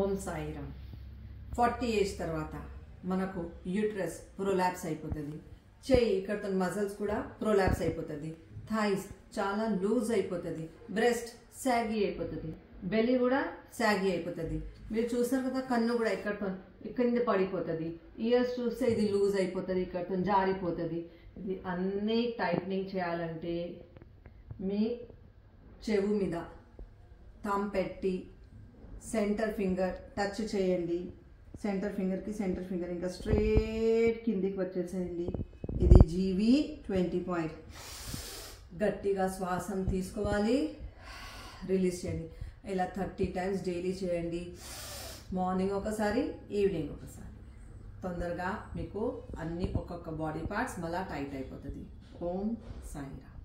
ఓం Sairam. 40 age తర్వాత మనకు uterus prolapse అయిపోతుంది. చెయ్యి ఇక్కడతో మజిల్స్ కూడా ప్రొలాప్స్ అయిపోతుంది. థైస్ చాలా లూజ్ అయిపోతుంది. బ్రెస్ట్ సాగి అయిపోతుంది. బెల్లి కూడా సాగి అయిపోతుంది. మీరు చూసారు కదా, కన్ను కూడా ఇక్కడతో కింద పడిపోతుంది. ఇయర్స్ చూస్తే ఇది లూజ్ అయిపోతుంది, ఇక్కడతో జారిపోతుంది. ఇది అన్నీ టైట్నింగ్ చేయాలంటే మీ చెవు మీద థంబ్ పెట్టి సెంటర్ ఫింగర్ టచ్ చేయండి. సెంటర్ ఫింగర్ ఇంకా స్ట్రేట్ కిందికి వచ్చేసేయండి. ఇది GV20 పాయింట్. గట్టిగా శ్వాసం తీసుకోవాలి, రిలీజ్ చేయండి. ఇలా 30 టైమ్స్ డైలీ చేయండి. మార్నింగ్ ఒకసారి, ఈవినింగ్ ఒకసారి. తొందరగా మీకు అన్ని ఒక్కొక్క బాడీ పార్ట్స్ మళ్ళా టైట్ అయిపోతుంది. ఓం సాయిరామ్.